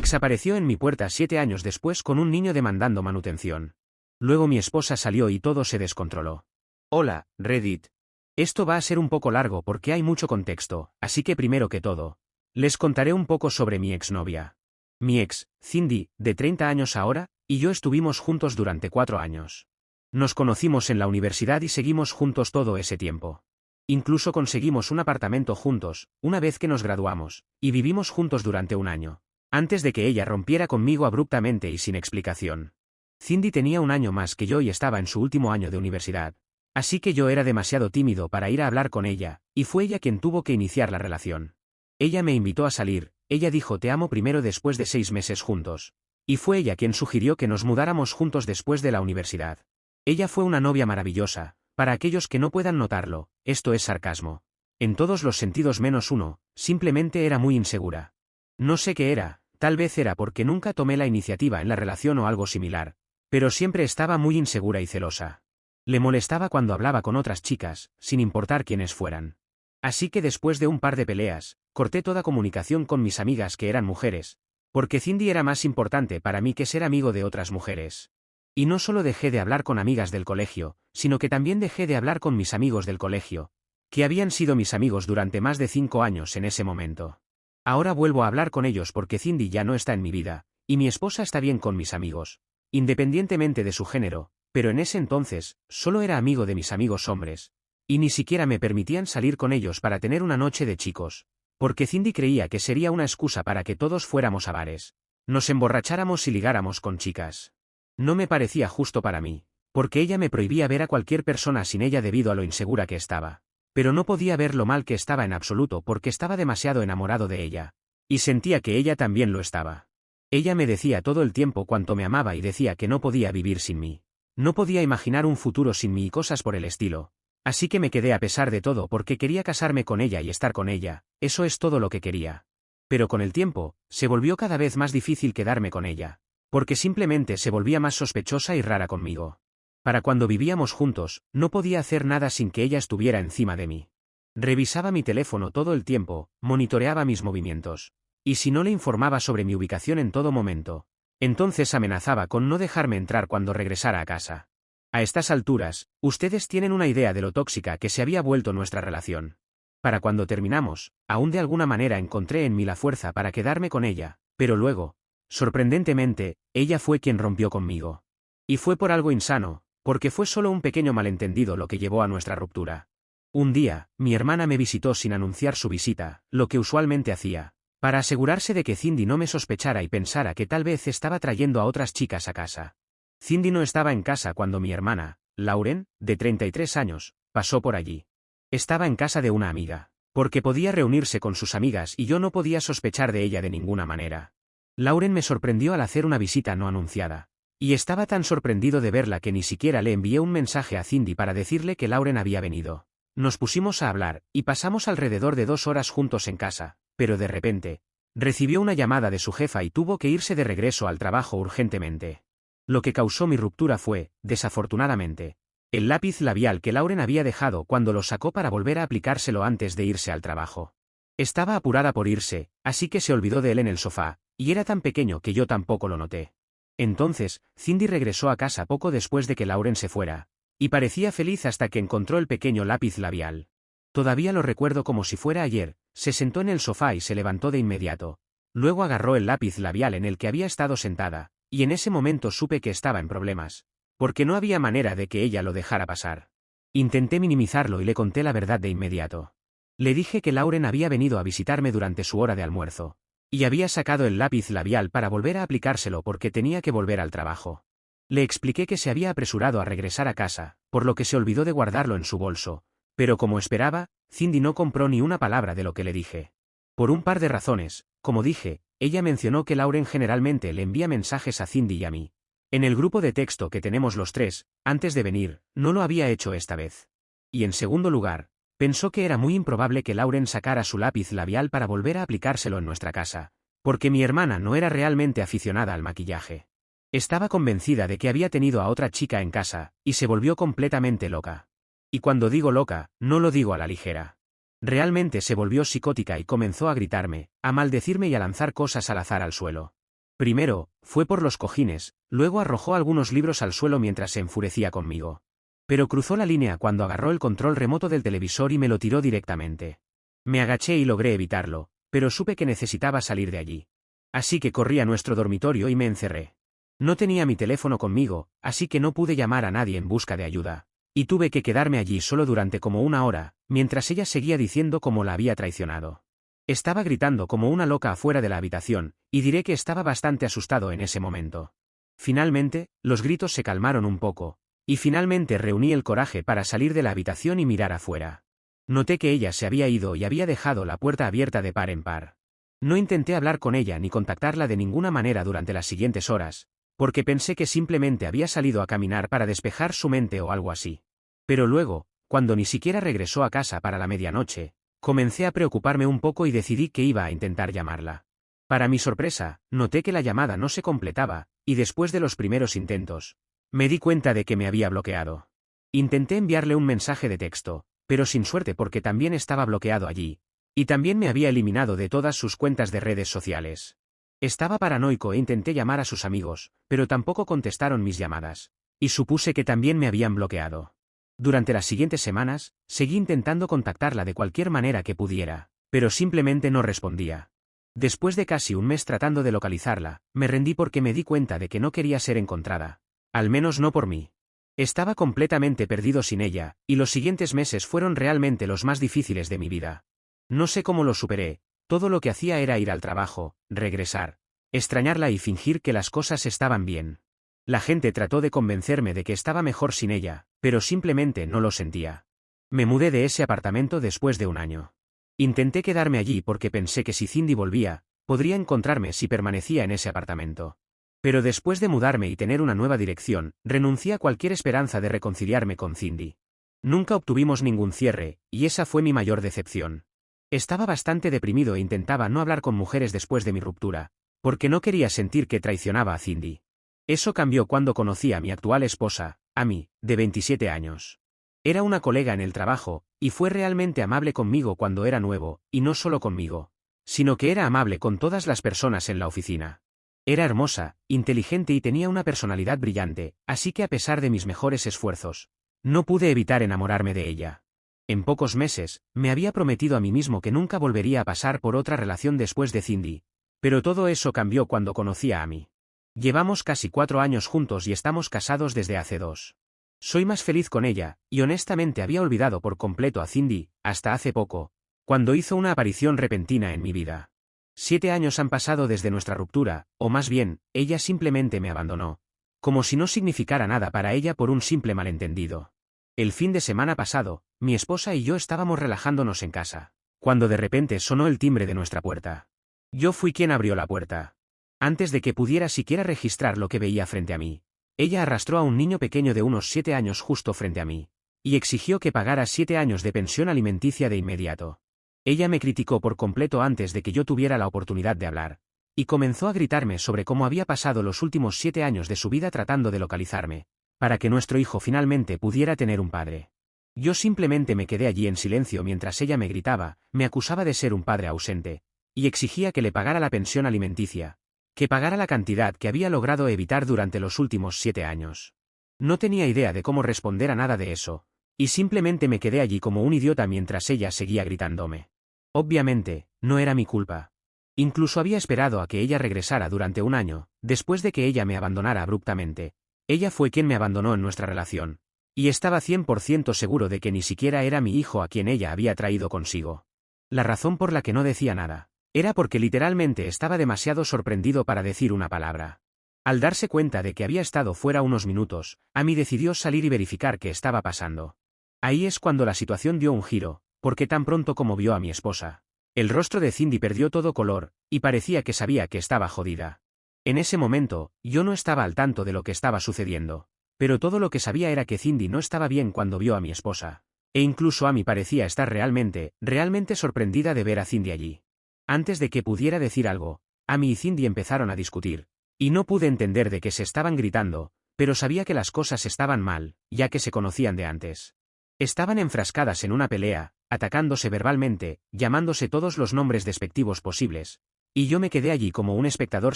ex apareció en mi puerta 7 años después con un niño demandando manutención. Luego mi esposa salió y todo se descontroló. Hola, Reddit. Esto va a ser un poco largo porque hay mucho contexto, así que primero que todo, les contaré un poco sobre mi exnovia. Mi ex, Cindy, de 30 años ahora, y yo estuvimos juntos durante 4 años. Nos conocimos en la universidad y seguimos juntos todo ese tiempo. Incluso conseguimos un apartamento juntos, una vez que nos graduamos, y vivimos juntos durante 1 año, antes de que ella rompiera conmigo abruptamente y sin explicación. Cindy tenía 1 año más que yo y estaba en su último año de universidad. Así que yo era demasiado tímido para ir a hablar con ella, y fue ella quien tuvo que iniciar la relación. Ella me invitó a salir, ella dijo te amo primero después de 6 meses juntos. Y fue ella quien sugirió que nos mudáramos juntos después de la universidad. Ella fue una novia maravillosa, para aquellos que no puedan notarlo, esto es sarcasmo. En todos los sentidos menos uno, simplemente era muy insegura. No sé qué era, tal vez era porque nunca tomé la iniciativa en la relación o algo similar, pero siempre estaba muy insegura y celosa. Le molestaba cuando hablaba con otras chicas, sin importar quiénes fueran. Así que después de un par de peleas, corté toda comunicación con mis amigas que eran mujeres, porque Cindy era más importante para mí que ser amigo de otras mujeres. Y no solo dejé de hablar con amigas del colegio, sino que también dejé de hablar con mis amigos del colegio, que habían sido mis amigos durante más de 5 años en ese momento. Ahora vuelvo a hablar con ellos porque Cindy ya no está en mi vida, y mi esposa está bien con mis amigos, independientemente de su género. Pero en ese entonces, solo era amigo de mis amigos hombres. Y ni siquiera me permitían salir con ellos para tener una noche de chicos. Porque Cindy creía que sería una excusa para que todos fuéramos a bares. Nos emborracháramos y ligáramos con chicas. No me parecía justo para mí. Porque ella me prohibía ver a cualquier persona sin ella debido a lo insegura que estaba. Pero no podía ver lo mal que estaba en absoluto porque estaba demasiado enamorado de ella. Y sentía que ella también lo estaba. Ella me decía todo el tiempo cuánto me amaba y decía que no podía vivir sin mí. No podía imaginar un futuro sin mí y cosas por el estilo. Así que me quedé a pesar de todo porque quería casarme con ella y estar con ella, eso es todo lo que quería. Pero con el tiempo, se volvió cada vez más difícil quedarme con ella. Porque simplemente se volvía más sospechosa y rara conmigo. Para cuando vivíamos juntos, no podía hacer nada sin que ella estuviera encima de mí. Revisaba mi teléfono todo el tiempo, monitoreaba mis movimientos. Y si no le informaba sobre mi ubicación en todo momento, entonces amenazaba con no dejarme entrar cuando regresara a casa. A estas alturas, ustedes tienen una idea de lo tóxica que se había vuelto nuestra relación. Para cuando terminamos, aún de alguna manera encontré en mí la fuerza para quedarme con ella, pero luego, sorprendentemente, ella fue quien rompió conmigo. Y fue por algo insano, porque fue solo un pequeño malentendido lo que llevó a nuestra ruptura. Un día, mi hermana me visitó sin anunciar su visita, lo que usualmente hacía, para asegurarse de que Cindy no me sospechara y pensara que tal vez estaba trayendo a otras chicas a casa. Cindy no estaba en casa cuando mi hermana, Lauren, de 33 años, pasó por allí. Estaba en casa de una amiga, porque podía reunirse con sus amigas y yo no podía sospechar de ella de ninguna manera. Lauren me sorprendió al hacer una visita no anunciada, y estaba tan sorprendido de verla que ni siquiera le envié un mensaje a Cindy para decirle que Lauren había venido. Nos pusimos a hablar, y pasamos alrededor de 2 horas juntos en casa. Pero de repente, recibió una llamada de su jefa y tuvo que irse de regreso al trabajo urgentemente. Lo que causó mi ruptura fue, desafortunadamente, el lápiz labial que Lauren había dejado cuando lo sacó para volver a aplicárselo antes de irse al trabajo. Estaba apurada por irse, así que se olvidó de él en el sofá, y era tan pequeño que yo tampoco lo noté. Entonces, Cindy regresó a casa poco después de que Lauren se fuera, y parecía feliz hasta que encontró el pequeño lápiz labial. Todavía lo recuerdo como si fuera ayer, se sentó en el sofá y se levantó de inmediato. Luego agarró el lápiz labial en el que había estado sentada, y en ese momento supe que estaba en problemas, porque no había manera de que ella lo dejara pasar. Intenté minimizarlo y le conté la verdad de inmediato. Le dije que Lauren había venido a visitarme durante su hora de almuerzo, y había sacado el lápiz labial para volver a aplicárselo porque tenía que volver al trabajo. Le expliqué que se había apresurado a regresar a casa, por lo que se olvidó de guardarlo en su bolso. Pero como esperaba, Cindy no compró ni una palabra de lo que le dije. Por un par de razones, como dije, ella mencionó que Lauren generalmente le envía mensajes a Cindy y a mí. En el grupo de texto que tenemos los tres, antes de venir, no lo había hecho esta vez. Y en segundo lugar, pensó que era muy improbable que Lauren sacara su lápiz labial para volver a aplicárselo en nuestra casa, porque mi hermana no era realmente aficionada al maquillaje. Estaba convencida de que había tenido a otra chica en casa, y se volvió completamente loca. Y cuando digo loca, no lo digo a la ligera. Realmente se volvió psicótica y comenzó a gritarme, a maldecirme y a lanzar cosas al azar al suelo. Primero, fue por los cojines, luego arrojó algunos libros al suelo mientras se enfurecía conmigo. Pero cruzó la línea cuando agarró el control remoto del televisor y me lo tiró directamente. Me agaché y logré evitarlo, pero supe que necesitaba salir de allí. Así que corrí a nuestro dormitorio y me encerré. No tenía mi teléfono conmigo, así que no pude llamar a nadie en busca de ayuda. Y tuve que quedarme allí solo durante como una hora, mientras ella seguía diciendo cómo la había traicionado. Estaba gritando como una loca afuera de la habitación, y diré que estaba bastante asustado en ese momento. Finalmente, los gritos se calmaron un poco, y finalmente reuní el coraje para salir de la habitación y mirar afuera. Noté que ella se había ido y había dejado la puerta abierta de par en par. No intenté hablar con ella ni contactarla de ninguna manera durante las siguientes horas, porque pensé que simplemente había salido a caminar para despejar su mente o algo así. Pero luego, cuando ni siquiera regresó a casa para la medianoche, comencé a preocuparme un poco y decidí que iba a intentar llamarla. Para mi sorpresa, noté que la llamada no se completaba, y después de los primeros intentos, me di cuenta de que me había bloqueado. Intenté enviarle un mensaje de texto, pero sin suerte porque también estaba bloqueado allí, y también me había eliminado de todas sus cuentas de redes sociales. Estaba paranoico e intenté llamar a sus amigos, pero tampoco contestaron mis llamadas, y supuse que también me habían bloqueado. Durante las siguientes semanas, seguí intentando contactarla de cualquier manera que pudiera, pero simplemente no respondía. Después de casi un mes tratando de localizarla, me rendí porque me di cuenta de que no quería ser encontrada. Al menos no por mí. Estaba completamente perdido sin ella, y los siguientes meses fueron realmente los más difíciles de mi vida. No sé cómo lo superé, todo lo que hacía era ir al trabajo, regresar, extrañarla y fingir que las cosas estaban bien. La gente trató de convencerme de que estaba mejor sin ella, pero simplemente no lo sentía. Me mudé de ese apartamento después de un año. Intenté quedarme allí porque pensé que si Cindy volvía, podría encontrarme si permanecía en ese apartamento. Pero después de mudarme y tener una nueva dirección, renuncié a cualquier esperanza de reconciliarme con Cindy. Nunca obtuvimos ningún cierre, y esa fue mi mayor decepción. Estaba bastante deprimido e intentaba no hablar con mujeres después de mi ruptura, porque no quería sentir que traicionaba a Cindy. Eso cambió cuando conocí a mi actual esposa, Amy, de 27 años. Era una colega en el trabajo, y fue realmente amable conmigo cuando era nuevo, y no solo conmigo, sino que era amable con todas las personas en la oficina. Era hermosa, inteligente y tenía una personalidad brillante, así que a pesar de mis mejores esfuerzos, no pude evitar enamorarme de ella. En pocos meses, me había prometido a mí mismo que nunca volvería a pasar por otra relación después de Cindy, pero todo eso cambió cuando conocí a Amy. Llevamos casi 4 años juntos y estamos casados desde hace 2. Soy más feliz con ella, y honestamente había olvidado por completo a Cindy, hasta hace poco, cuando hizo una aparición repentina en mi vida. 7 años han pasado desde nuestra ruptura, o más bien, ella simplemente me abandonó. Como si no significara nada para ella por un simple malentendido. El fin de semana pasado, mi esposa y yo estábamos relajándonos en casa, cuando de repente sonó el timbre de nuestra puerta. Yo fui quien abrió la puerta. Antes de que pudiera siquiera registrar lo que veía frente a mí, ella arrastró a un niño pequeño de unos 7 años justo frente a mí, y exigió que pagara 7 años de pensión alimenticia de inmediato. Ella me criticó por completo antes de que yo tuviera la oportunidad de hablar, y comenzó a gritarme sobre cómo había pasado los últimos 7 años de su vida tratando de localizarme, para que nuestro hijo finalmente pudiera tener un padre. Yo simplemente me quedé allí en silencio mientras ella me gritaba, me acusaba de ser un padre ausente, y exigía que le pagara la pensión alimenticia, que pagara la cantidad que había logrado evitar durante los últimos 7 años. No tenía idea de cómo responder a nada de eso, y simplemente me quedé allí como un idiota mientras ella seguía gritándome. Obviamente, no era mi culpa. Incluso había esperado a que ella regresara durante un año, después de que ella me abandonara abruptamente. Ella fue quien me abandonó en nuestra relación. Y estaba 100% seguro de que ni siquiera era mi hijo a quien ella había traído consigo. La razón por la que no decía nada era porque literalmente estaba demasiado sorprendido para decir una palabra. Al darse cuenta de que había estado fuera unos minutos, Amy decidió salir y verificar qué estaba pasando. Ahí es cuando la situación dio un giro, porque tan pronto como vio a mi esposa, el rostro de Cindy perdió todo color, y parecía que sabía que estaba jodida. En ese momento, yo no estaba al tanto de lo que estaba sucediendo, pero todo lo que sabía era que Cindy no estaba bien cuando vio a mi esposa, e incluso Amy parecía estar realmente sorprendida de ver a Cindy allí. Antes de que pudiera decir algo, Amy y Cindy empezaron a discutir, y no pude entender de qué se estaban gritando, pero sabía que las cosas estaban mal, ya que se conocían de antes. Estaban enfrascadas en una pelea, atacándose verbalmente, llamándose todos los nombres despectivos posibles, Y yo me quedé allí como un espectador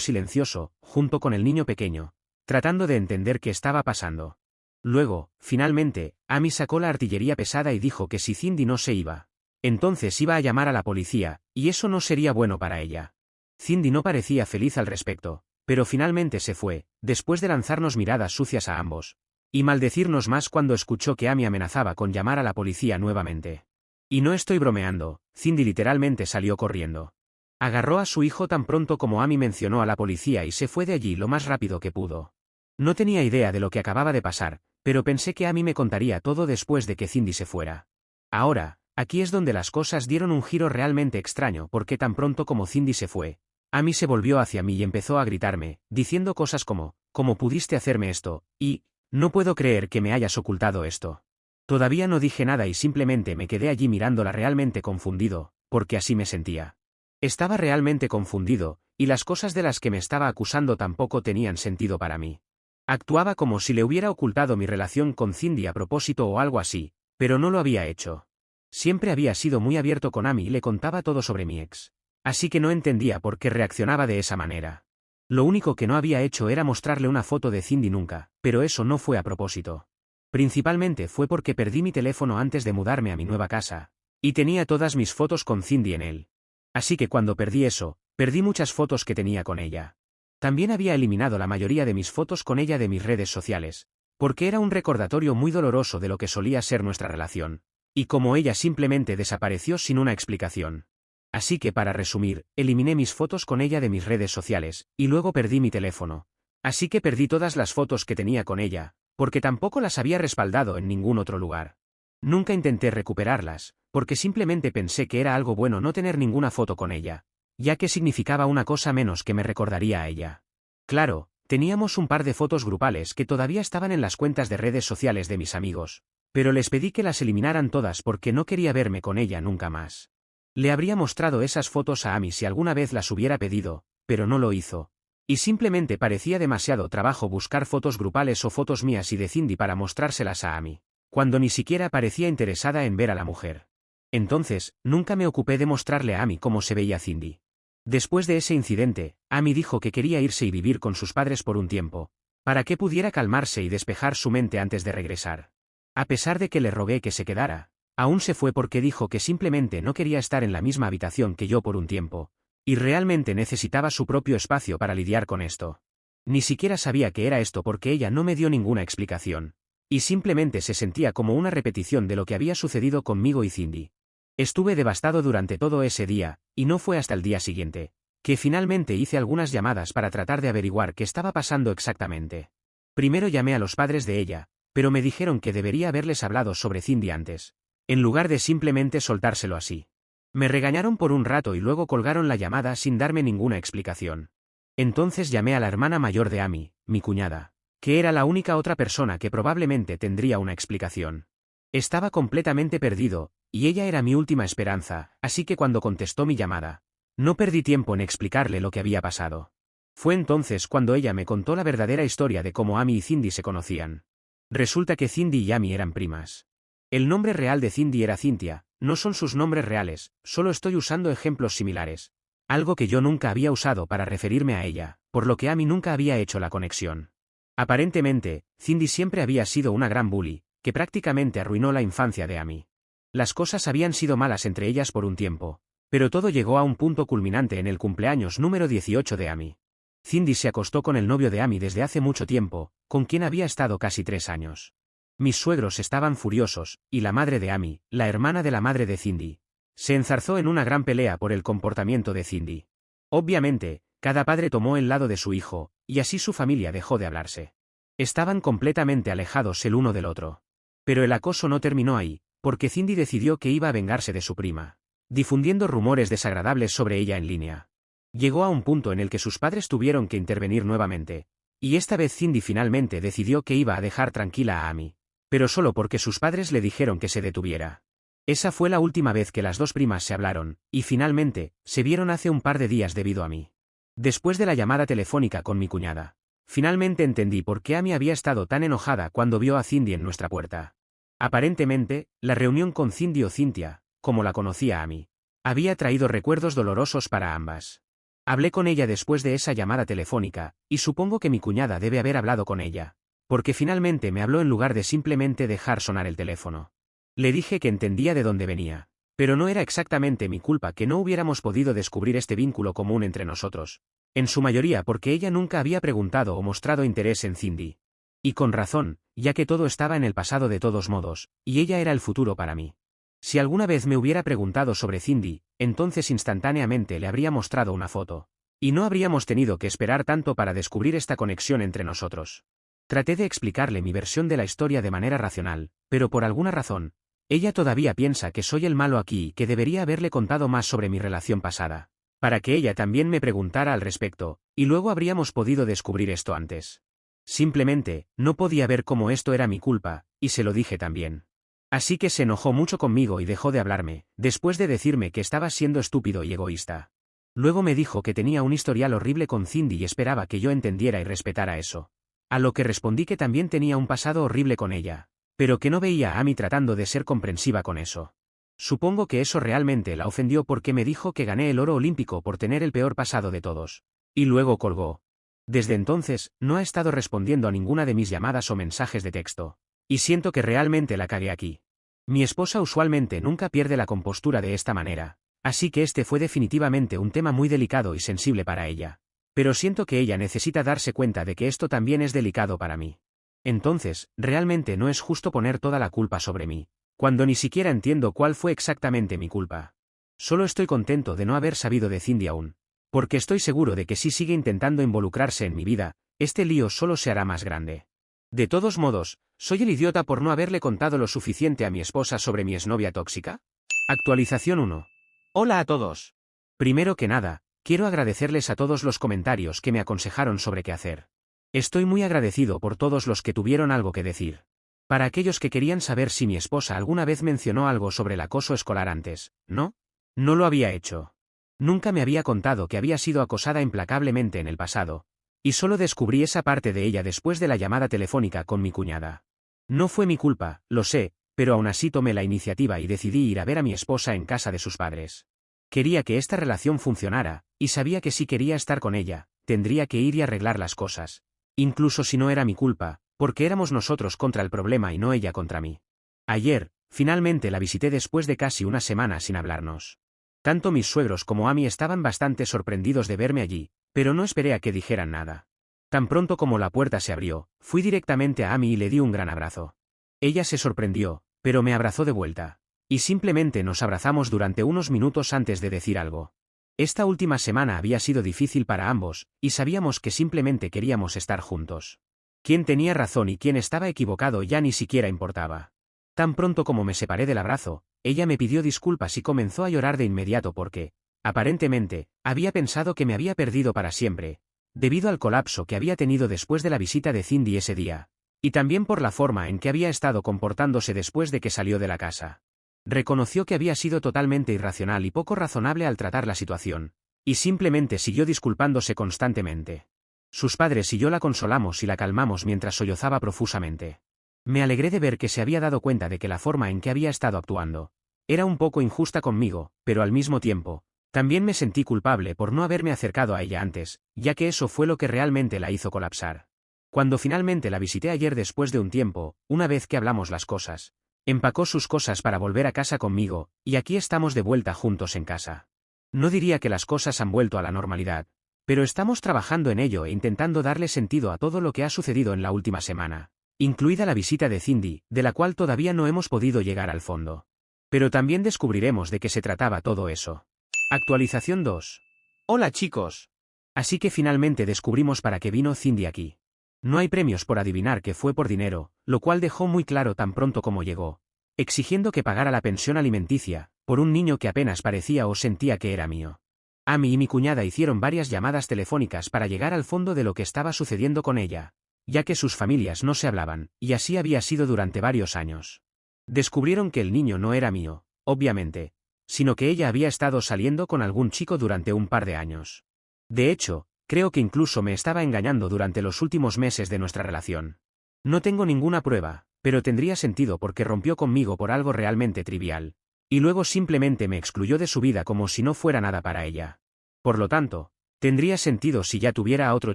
silencioso, junto con el niño pequeño, tratando de entender qué estaba pasando. Luego, finalmente, Amy sacó la artillería pesada y dijo que si Cindy no se iba, entonces iba a llamar a la policía, y eso no sería bueno para ella. Cindy no parecía feliz al respecto, pero finalmente se fue, después de lanzarnos miradas sucias a ambos, y maldecirnos más cuando escuchó que Amy amenazaba con llamar a la policía nuevamente. Y no estoy bromeando, Cindy literalmente salió corriendo. Agarró a su hijo tan pronto como Amy mencionó a la policía y se fue de allí lo más rápido que pudo. No tenía idea de lo que acababa de pasar, pero pensé que Amy me contaría todo después de que Cindy se fuera. Ahora, aquí es donde las cosas dieron un giro realmente extraño porque tan pronto como Cindy se fue, Amy se volvió hacia mí y empezó a gritarme, diciendo cosas como, ¿cómo pudiste hacerme esto? Y, no puedo creer que me hayas ocultado esto. Todavía no dije nada y simplemente me quedé allí mirándola realmente confundido, porque así me sentía. Estaba realmente confundido, y las cosas de las que me estaba acusando tampoco tenían sentido para mí. Actuaba como si le hubiera ocultado mi relación con Cindy a propósito o algo así, pero no lo había hecho. Siempre había sido muy abierto con Amy y le contaba todo sobre mi ex. Así que no entendía por qué reaccionaba de esa manera. Lo único que no había hecho era mostrarle una foto de Cindy nunca, pero eso no fue a propósito. Principalmente fue porque perdí mi teléfono antes de mudarme a mi nueva casa, y tenía todas mis fotos con Cindy en él. Así que cuando perdí eso, perdí muchas fotos que tenía con ella. También había eliminado la mayoría de mis fotos con ella de mis redes sociales, porque era un recordatorio muy doloroso de lo que solía ser nuestra relación, y como ella simplemente desapareció sin una explicación. Así que para resumir, eliminé mis fotos con ella de mis redes sociales, y luego perdí mi teléfono. Así que perdí todas las fotos que tenía con ella, porque tampoco las había respaldado en ningún otro lugar. Nunca intenté recuperarlas, porque simplemente pensé que era algo bueno no tener ninguna foto con ella, ya que significaba una cosa menos que me recordaría a ella. Claro, teníamos un par de fotos grupales que todavía estaban en las cuentas de redes sociales de mis amigos, pero les pedí que las eliminaran todas porque no quería verme con ella nunca más. Le habría mostrado esas fotos a Amy si alguna vez las hubiera pedido, pero no lo hizo. Y simplemente parecía demasiado trabajo buscar fotos grupales o fotos mías y de Cindy para mostrárselas a Amy, cuando ni siquiera parecía interesada en ver a la mujer. Entonces, nunca me ocupé de mostrarle a Amy cómo se veía Cindy. Después de ese incidente, Amy dijo que quería irse y vivir con sus padres por un tiempo, para que pudiera calmarse y despejar su mente antes de regresar. A pesar de que le rogué que se quedara, aún se fue porque dijo que simplemente no quería estar en la misma habitación que yo por un tiempo, y realmente necesitaba su propio espacio para lidiar con esto. Ni siquiera sabía qué era esto porque ella no me dio ninguna explicación, y simplemente se sentía como una repetición de lo que había sucedido conmigo y Cindy. Estuve devastado durante todo ese día, y no fue hasta el día siguiente, que finalmente hice algunas llamadas para tratar de averiguar qué estaba pasando exactamente. Primero llamé a los padres de ella, pero me dijeron que debería haberles hablado sobre Cindy antes, en lugar de simplemente soltárselo así. Me regañaron por un rato y luego colgaron la llamada sin darme ninguna explicación. Entonces llamé a la hermana mayor de Amy, mi cuñada, que era la única otra persona que probablemente tendría una explicación. Estaba completamente perdido, y ella era mi última esperanza, así que cuando contestó mi llamada, no perdí tiempo en explicarle lo que había pasado. Fue entonces cuando ella me contó la verdadera historia de cómo Amy y Cindy se conocían. Resulta que Cindy y Amy eran primas. El nombre real de Cindy era Cynthia, no son sus nombres reales, solo estoy usando ejemplos similares. Algo que yo nunca había usado para referirme a ella, por lo que Amy nunca había hecho la conexión. Aparentemente, Cindy siempre había sido una gran bully, que prácticamente arruinó la infancia de Amy. Las cosas habían sido malas entre ellas por un tiempo, pero todo llegó a un punto culminante en el cumpleaños número 18 de Amy. Cindy se acostó con el novio de Amy desde hace mucho tiempo, con quien había estado casi 3 años. Mis suegros estaban furiosos, y la madre de Amy, la hermana de la madre de Cindy, se enzarzó en una gran pelea por el comportamiento de Cindy. Obviamente, cada padre tomó el lado de su hijo, y así su familia dejó de hablarse. Estaban completamente alejados el uno del otro. Pero el acoso no terminó ahí, porque Cindy decidió que iba a vengarse de su prima, difundiendo rumores desagradables sobre ella en línea. Llegó a un punto en el que sus padres tuvieron que intervenir nuevamente, y esta vez Cindy finalmente decidió que iba a dejar tranquila a Amy, pero solo porque sus padres le dijeron que se detuviera. Esa fue la última vez que las dos primas se hablaron, y finalmente, se vieron hace un par de días debido a mí. Después de la llamada telefónica con mi cuñada, finalmente entendí por qué Amy había estado tan enojada cuando vio a Cindy en nuestra puerta. Aparentemente, la reunión con Cindy o Cynthia, como la conocía Amy, había traído recuerdos dolorosos para ambas. Hablé con ella después de esa llamada telefónica, y supongo que mi cuñada debe haber hablado con ella, porque finalmente me habló en lugar de simplemente dejar sonar el teléfono. Le dije que entendía de dónde venía, pero no era exactamente mi culpa que no hubiéramos podido descubrir este vínculo común entre nosotros, en su mayoría porque ella nunca había preguntado o mostrado interés en Cindy. Y con razón, ya que todo estaba en el pasado de todos modos, y ella era el futuro para mí. Si alguna vez me hubiera preguntado sobre Cindy, entonces instantáneamente le habría mostrado una foto. Y no habríamos tenido que esperar tanto para descubrir esta conexión entre nosotros. Traté de explicarle mi versión de la historia de manera racional, pero por alguna razón, ella todavía piensa que soy el malo aquí y que debería haberle contado más sobre mi relación pasada, para que ella también me preguntara al respecto, y luego habríamos podido descubrir esto antes. Simplemente, no podía ver cómo esto era mi culpa, y se lo dije también. Así que se enojó mucho conmigo y dejó de hablarme, después de decirme que estaba siendo estúpido y egoísta. Luego me dijo que tenía un historial horrible con Cindy y esperaba que yo entendiera y respetara eso. A lo que respondí que también tenía un pasado horrible con ella, pero que no veía a Amy tratando de ser comprensiva con eso. Supongo que eso realmente la ofendió porque me dijo que gané el oro olímpico por tener el peor pasado de todos. Y luego colgó. Desde entonces, no ha estado respondiendo a ninguna de mis llamadas o mensajes de texto. Y siento que realmente la cagué aquí. Mi esposa usualmente nunca pierde la compostura de esta manera, así que este fue definitivamente un tema muy delicado y sensible para ella. Pero siento que ella necesita darse cuenta de que esto también es delicado para mí. Entonces, realmente no es justo poner toda la culpa sobre mí, cuando ni siquiera entiendo cuál fue exactamente mi culpa. Solo estoy contento de no haber sabido de Cindy aún, porque estoy seguro de que si sigue intentando involucrarse en mi vida, este lío solo se hará más grande. De todos modos, ¿soy el idiota por no haberle contado lo suficiente a mi esposa sobre mi exnovia tóxica? Actualización 1. Hola a todos. Primero que nada, quiero agradecerles a todos los comentarios que me aconsejaron sobre qué hacer. Estoy muy agradecido por todos los que tuvieron algo que decir. Para aquellos que querían saber si mi esposa alguna vez mencionó algo sobre el acoso escolar antes, ¿no? No lo había hecho. Nunca me había contado que había sido acosada implacablemente en el pasado. Y solo descubrí esa parte de ella después de la llamada telefónica con mi cuñada. No fue mi culpa, lo sé, pero aún así tomé la iniciativa y decidí ir a ver a mi esposa en casa de sus padres. Quería que esta relación funcionara, y sabía que si quería estar con ella, tendría que ir y arreglar las cosas. Incluso si no era mi culpa, porque éramos nosotros contra el problema y no ella contra mí. Ayer, finalmente la visité después de casi una semana sin hablarnos. Tanto mis suegros como Amy estaban bastante sorprendidos de verme allí, pero no esperé a que dijeran nada. Tan pronto como la puerta se abrió, fui directamente a Amy y le di un gran abrazo. Ella se sorprendió, pero me abrazó de vuelta. Y simplemente nos abrazamos durante unos minutos antes de decir algo. Esta última semana había sido difícil para ambos, y sabíamos que simplemente queríamos estar juntos. Quién tenía razón y quién estaba equivocado ya ni siquiera importaba. Tan pronto como me separé del abrazo, ella me pidió disculpas y comenzó a llorar de inmediato porque, aparentemente, había pensado que me había perdido para siempre, debido al colapso que había tenido después de la visita de Cindy ese día, y también por la forma en que había estado comportándose después de que salió de la casa. Reconoció que había sido totalmente irracional y poco razonable al tratar la situación, y simplemente siguió disculpándose constantemente. Sus padres y yo la consolamos y la calmamos mientras sollozaba profusamente. Me alegré de ver que se había dado cuenta de que la forma en que había estado actuando era un poco injusta conmigo, pero al mismo tiempo, también me sentí culpable por no haberme acercado a ella antes, ya que eso fue lo que realmente la hizo colapsar. Cuando finalmente la visité ayer después de un tiempo, una vez que hablamos las cosas, empacó sus cosas para volver a casa conmigo, y aquí estamos de vuelta juntos en casa. No diría que las cosas han vuelto a la normalidad, pero estamos trabajando en ello e intentando darle sentido a todo lo que ha sucedido en la última semana, incluida la visita de Cindy, de la cual todavía no hemos podido llegar al fondo. Pero también descubriremos de qué se trataba todo eso. Actualización 2. Hola chicos. Así que finalmente descubrimos para qué vino Cindy aquí. No hay premios por adivinar que fue por dinero, lo cual dejó muy claro tan pronto como llegó, exigiendo que pagara la pensión alimenticia, por un niño que apenas parecía o sentía que era mío. Amy y mi cuñada hicieron varias llamadas telefónicas para llegar al fondo de lo que estaba sucediendo con ella, ya que sus familias no se hablaban, y así había sido durante varios años. Descubrieron que el niño no era mío, obviamente, sino que ella había estado saliendo con algún chico durante un par de años. De hecho, creo que incluso me estaba engañando durante los últimos meses de nuestra relación. No tengo ninguna prueba, pero tendría sentido porque rompió conmigo por algo realmente trivial, y luego simplemente me excluyó de su vida como si no fuera nada para ella. Por lo tanto, Tendría sentido si ya tuviera a otro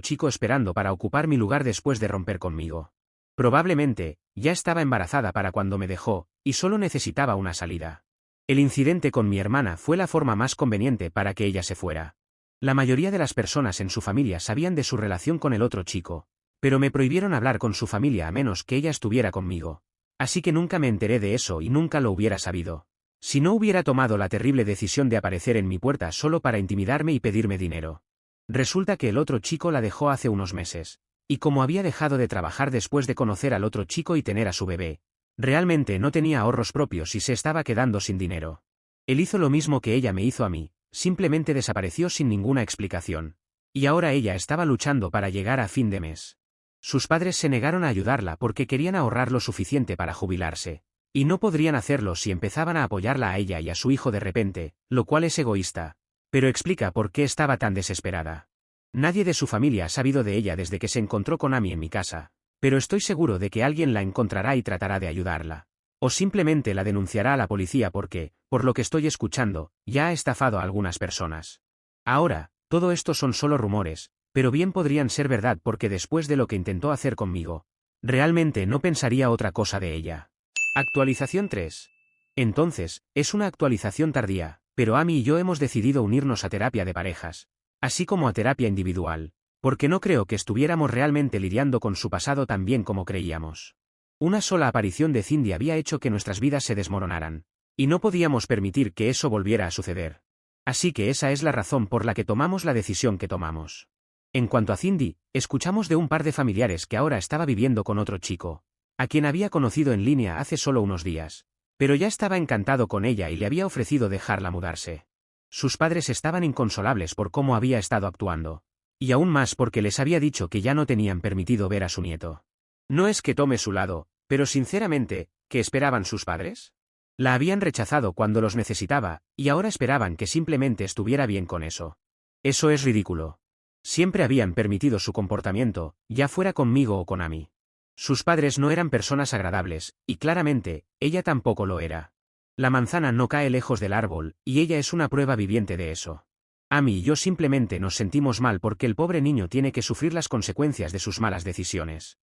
chico esperando para ocupar mi lugar después de romper conmigo. Probablemente, ya estaba embarazada para cuando me dejó, y solo necesitaba una salida. El incidente con mi hermana fue la forma más conveniente para que ella se fuera. La mayoría de las personas en su familia sabían de su relación con el otro chico, pero me prohibieron hablar con su familia a menos que ella estuviera conmigo. Así que nunca me enteré de eso y nunca lo hubiera sabido. Si no hubiera tomado la terrible decisión de aparecer en mi puerta solo para intimidarme y pedirme dinero. Resulta que el otro chico la dejó hace unos meses. Y como había dejado de trabajar después de conocer al otro chico y tener a su bebé, realmente no tenía ahorros propios y se estaba quedando sin dinero. Él hizo lo mismo que ella me hizo a mí, simplemente desapareció sin ninguna explicación. Y ahora ella estaba luchando para llegar a fin de mes. Sus padres se negaron a ayudarla porque querían ahorrar lo suficiente para jubilarse. Y no podrían hacerlo si empezaban a apoyarla a ella y a su hijo de repente, lo cual es egoísta. Pero explica por qué estaba tan desesperada. Nadie de su familia ha sabido de ella desde que se encontró con Amy en mi casa, pero estoy seguro de que alguien la encontrará y tratará de ayudarla. O simplemente la denunciará a la policía porque, por lo que estoy escuchando, ya ha estafado a algunas personas. Ahora, todo esto son solo rumores, pero bien podrían ser verdad porque después de lo que intentó hacer conmigo, realmente no pensaría otra cosa de ella. Actualización 3. Entonces, es una actualización tardía, pero Amy y yo hemos decidido unirnos a terapia de parejas, así como a terapia individual, porque no creo que estuviéramos realmente lidiando con su pasado tan bien como creíamos. Una sola aparición de Cindy había hecho que nuestras vidas se desmoronaran, y no podíamos permitir que eso volviera a suceder. Así que esa es la razón por la que tomamos la decisión que tomamos. En cuanto a Cindy, escuchamos de un par de familiares que ahora estaba viviendo con otro chico, a quien había conocido en línea hace solo unos días, pero ya estaba encantado con ella y le había ofrecido dejarla mudarse. Sus padres estaban inconsolables por cómo había estado actuando. Y aún más porque les había dicho que ya no tenían permitido ver a su nieto. No es que tome su lado, pero sinceramente, ¿qué esperaban sus padres? La habían rechazado cuando los necesitaba, y ahora esperaban que simplemente estuviera bien con eso. Eso es ridículo. Siempre habían permitido su comportamiento, ya fuera conmigo o con Amy. Sus padres no eran personas agradables, y claramente, ella tampoco lo era. La manzana no cae lejos del árbol, y ella es una prueba viviente de eso. Amy y yo simplemente nos sentimos mal porque el pobre niño tiene que sufrir las consecuencias de sus malas decisiones.